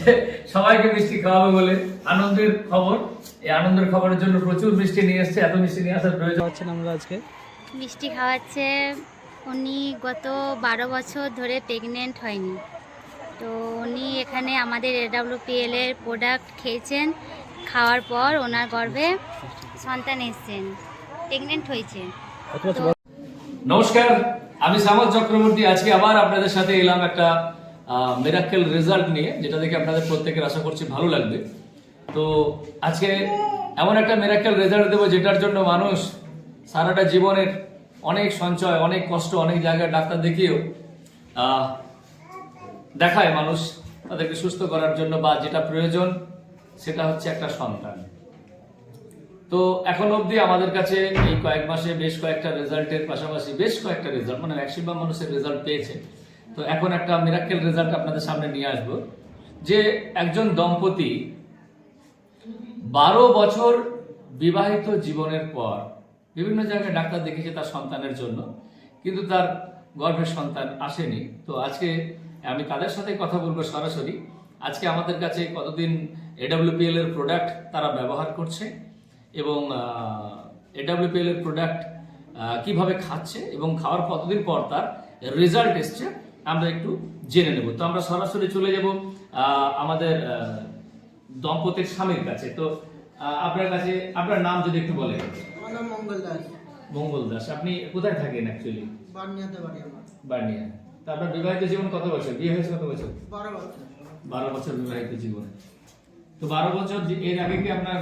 যে সবাইকে মিষ্টি খাওয়াবে বলে আনন্দের খবর। এই আনন্দের খবরের জন্য প্রচুর মিষ্টি নিয়ে এসেছে। এত মিষ্টি নিয়ে আসার প্রয়োজন হচ্ছে না। আমরা আজকে মিষ্টি খাওয়াচ্ছে। উনি গত 12 বছর ধরে প্রেগনেন্ট হয়নি, তো উনি এখানে আমাদের AWPL এর প্রোডাক্ট খেয়েছেন। খাওয়ার পর ওনার গর্ভে সন্তান এসেছেন, প্রেগনেন্ট হয়েছে। নমস্কার, আমি শ্যামল চক্রবর্তী। আজকে আবার আপনাদের সাথে এলাম একটা মিরাক্কেল রেজাল্ট নিয়ে, যেটা দেখে আপনাদের প্রত্যেকের আশা করছি ভালো লাগবে। তো আজকে এমন একটা মিরাক্কেল রেজাল্ট দেবো যেটার জন্য মানুষ সারাটা জীবনের অনেক সঞ্চয়, অনেক কষ্ট, অনেক জায়গায় ডাক্তার দেখিয়েও দেখায় মানুষ তাদেরকে সুস্থ করার জন্য, বা যেটা প্রয়োজন সেটা হচ্ছে একটা সন্তান। তো এখন অবধি আমাদের কাছে এই কয়েক মাসে বেশ কয়েকটা রেজাল্টের পাশাপাশি বেশ কয়েকটা রেজাল্ট, মানে ম্যাক্সিমাম মানুষের রেজাল্ট পেয়েছে। তো এখন একটা মিরাক্কেল রেজাল্ট আপনাদের সামনে নিয়ে আসবো, যে একজন দম্পতি 12 বছর বিবাহিত জীবনের পর বিভিন্ন জায়গায় ডাক্তার দেখিয়েছে তার সন্তানের জন্য, কিন্তু তার গর্ভে সন্তান আসেনি। তো আজকে আমি তাদের সাথে কথা বলবো সরাসরি। আজকে আমাদের কাছে কতদিন AWPL এর প্রোডাক্ট তারা ব্যবহার করছে এবং AWPL এর প্রোডাক্ট কিভাবে খাচ্ছে এবং খাওয়ার কতদিন পর তার রেজাল্ট এসছে আমরা একটু জেনে নেব। তো আমরা সরাসরি চলে যাব আমাদের দম্পতির স্বামীর কাছে। তো আপনার কাছে আপনার নাম যদি একটু বলেন। আমার নাম মঙ্গল দাস। মঙ্গল দাস, আপনি কোথায় থাকেন অ্যাকচুয়ালি? বার্নিয়াতে বাড়ি আমার। বার্নিয়া। তো আপনার বিবাহিত জীবন কত বছর? বিয়ে হয়েছে কত বছর? 12 বছর। 12 বছর বিবাহিত জীবন। তো 12 বছর এর আগে কি আপনার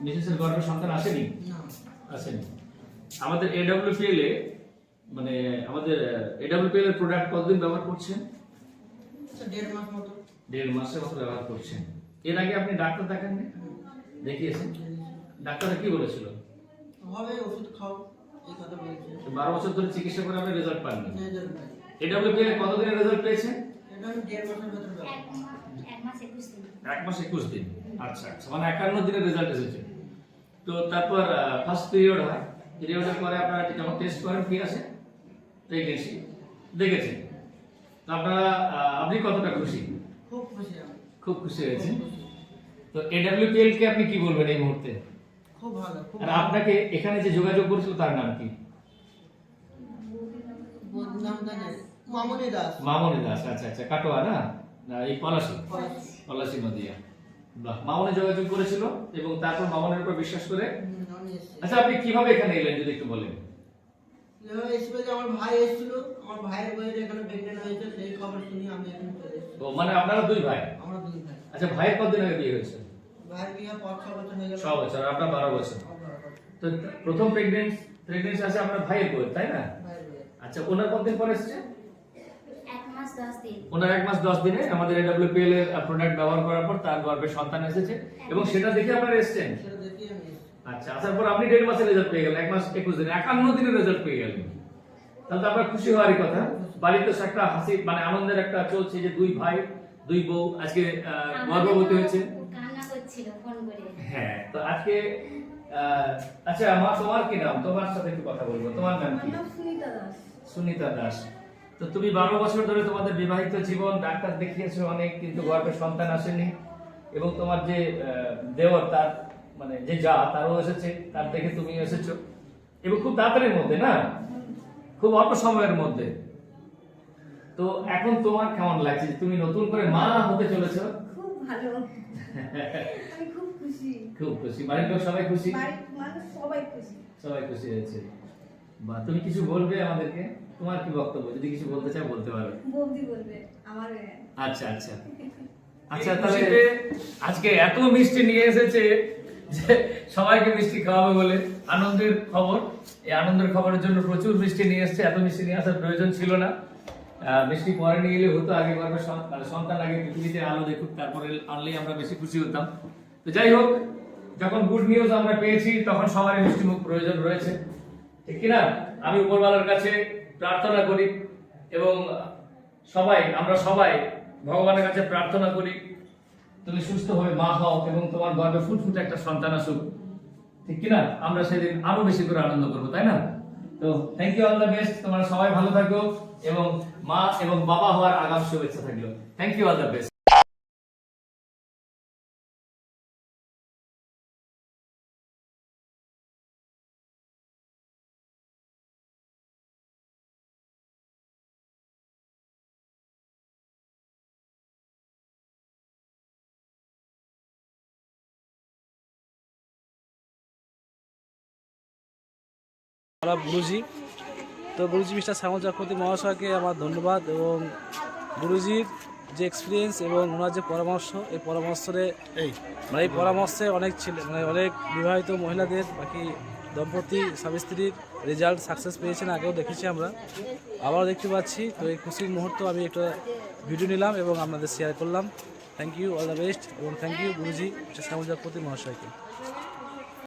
মিসেসের গর্ভে সন্তান আসেনি? না, আসেনি। আমাদের AWPL এ মানে আমাদের AWPL এর প্রোডাক্ট কতদিন ব্যবহার করছেন? আচ্ছা 1.5 মাস মতো। 1.5 মাসের মতো ব্যবহার করছেন। এর আগে আপনি ডাক্তার দেখাননি? দেখিয়েছেন? ডাক্তাররা কি বলেছিল? হবে ওষুধ খাও, এই কথা বলেছে। 12 বছর ধরে চিকিৎসা করে আপনি রেজাল্ট পাননি। রেজাল্ট পাই। AWPL এ কতদিনের রেজাল্ট পেয়েছেন? এটা আমি 1.5 মাসের ভেতর পাই। 1 মাস 21 দিন। 1 মাস 21 দিন। আচ্ছা আচ্ছা, মানে 51 দিনের রেজাল্ট এসেছে। তো তারপর ফার্স্ট পিরিয়ড হয়, পিরিয়ডের পরে আপনারা যখন টেস্ট করেন কি আসে? প্রেগন্যান্সি দেখেছেন। তো আপনারা আপনি কতটা খুশি? খুব খুশি আমি। খুব খুশি হয়েছেন। খুব খুশি। তো AWPL কে আপনি কি বলবেন এই মুহূর্তে? খুব ভালো, খুব আর ভালো। আপনাকে এখানে যে যোগাযোগ করেছিল তার নাম কি? নাম জানেন? মামুনি দাস। মামনি দাস। আচ্ছা আচ্ছা, কাটোয়া না? এই পলাশী পলাশী। পলাশী নদিয়া। বাহ, মামনি যোগাযোগ করেছিল এবং তারপর মামনের উপর বিশ্বাস করে। আমি এসেছি। আচ্ছা, আপনি কিভাবে এখানে এলেন যদি একটু বলেন? এভাবে এসেছিল যে আমার ভাই এসেছিল, আমার ভাইয়ের বইয়ের এখানে প্রেগনেন্ট হয়েছে, সেই খবর শুনি আমি এখানে চলে এসেছি। তো মানে আপনারা দুই ভাই? আমরা 2 ভাই। আচ্ছা, ভাইয়ের কতদিন আগে বিয়ে হয়েছে? ভাইয়ের বিয়ে 5-6 বছর হয়ে গেল। 6 বছর, আপনার 12 বছর। তো প্রথম প্রেগন্যান্সি আছে আপনার ভাইয়ের বই, তাই না? ভাইয়ের বিয়ে। আচ্ছা, ওনার কতদিন পর এসেছে? 1 মাস 10 দিন। ওনার 1 মাস 10 দিনে আমাদের AWPL এর প্রোডাক্ট ব্যবহার করার পর তার গর্ভে সন্তান এসেছে এবং সেটা দেখে আপনারা এসেছেন। সেটা দেখি আমি এসেছি। আচ্ছা, আসার পর আপনি 1.5 মাসের রেজাল্ট পেয়ে গেলেন, 1 মাস 21 দিনে 51 দিনের রেজাল্ট পেয়ে গেলেন। তাহলে তো আপনার খুশি হওয়ারই কথা। বাড়িতে তো একটা হাসি, মানে আনন্দের একটা চলছে যে দুই ভাই দুই বউ আজকে গর্ভবতী হয়েছে। কান্না করছিল ফোন করে। হ্যাঁ, তো আজকে আচ্ছা মা, তোমার কি নাম? তোমার সাথে একটু কথা বলবো। তোমার নাম কি? সুনিতা দাস। সুনিতা দাস। তো তুমি 12 বছর ধরে তোমাদের বিবাহিত জীবন, ডাক্তার দেখিয়েছো অনেক, কিন্তু গর্ভে সন্তান আসেনি এবং তোমার যে দেওর তার মানে যে যা তারও এসেছে, তার দেখে তুমি এসেছো এবং খুব তাড়াতাড়ির মধ্যে, না খুব অল্প সময়ের মধ্যে। তো এখন তোমার কেমন লাগছে যে তুমি নতুন করে মা হতে চলেছো? খুব ভালো, আমি খুব খুশি। খুব খুশি। বাড়ির লোক সবাই খুশি? বাড়ির মানুষ সবাই খুশি। সবাই খুশি হয়েছে। বা তুমি কিছু বলবে আমাদেরকে? তোমার কি বক্তব্য? যদি কিছু বলতে চাও বলতে পারো। বৌদি বলবে আমার। আচ্ছা আচ্ছা আচ্ছা, তাহলে আজকে এত মিষ্টি নিয়ে এসেছে যে সবাইকে মিষ্টি খাওয়াবে বলে আনন্দের খবর। এই আনন্দের খবরের জন্য প্রচুর মিষ্টি নিয়ে এসেছে। এত মিষ্টি নিয়ে আসার প্রয়োজন ছিল না। মিষ্টি পরে নিয়ে এলে হতো, আগে গর্ভে সন্তান আগে পৃথিবীতে আলো দেখুক, তারপরে আনলেই আমরা বেশি খুশি হতাম। তো যাই হোক, যখন গুড নিউজ আমরা পেয়েছি তখন সবারই মিষ্টি মুখ প্রয়োজন রয়েছে, ঠিক কিনা? আমি উপরওয়ালার কাছে প্রার্থনা করি এবং আমরা সবাই ভগবানের কাছে প্রার্থনা করি তুমি সুস্থভাবে মা হও এবং তোমার গর্ভে ফুটফুটে একটা সন্তান আসুক, ঠিক কিনা? আমরা সেদিন আরো বেশি করে আনন্দ করবো, তাই না? তো thank you, all the best. তোমরা সবাই ভালো থাকো এবং মা এবং বাবা হওয়ার আগাম শুভেচ্ছা থাকলো। Thank you, all the best. আমরা গুরুজি। তো গুরুজি মিস্টার শ্যামল চক্রবর্তী মহাশয়কে আমার ধন্যবাদ, এবং গুরুজির যে এক্সপিরিয়েন্স এবং ওনার যে পরামর্শ, এই পরামর্শে অনেক অনেক বিবাহিত মহিলাদের, বাকি দম্পতি স্বামী স্ত্রীর রেজাল্ট সাকসেস পেয়েছেন, আগেও দেখেছি আমরা, আবারও দেখতে পাচ্ছি। তো এই খুশির মুহূর্ত আমি একটা ভিডিও নিলাম এবং আপনাদের শেয়ার করলাম। Thank you, all the best, এবং থ্যাংক ইউ গুরুজি মিস্টার শ্যামল চক্রবর্তী মহাশয়কে।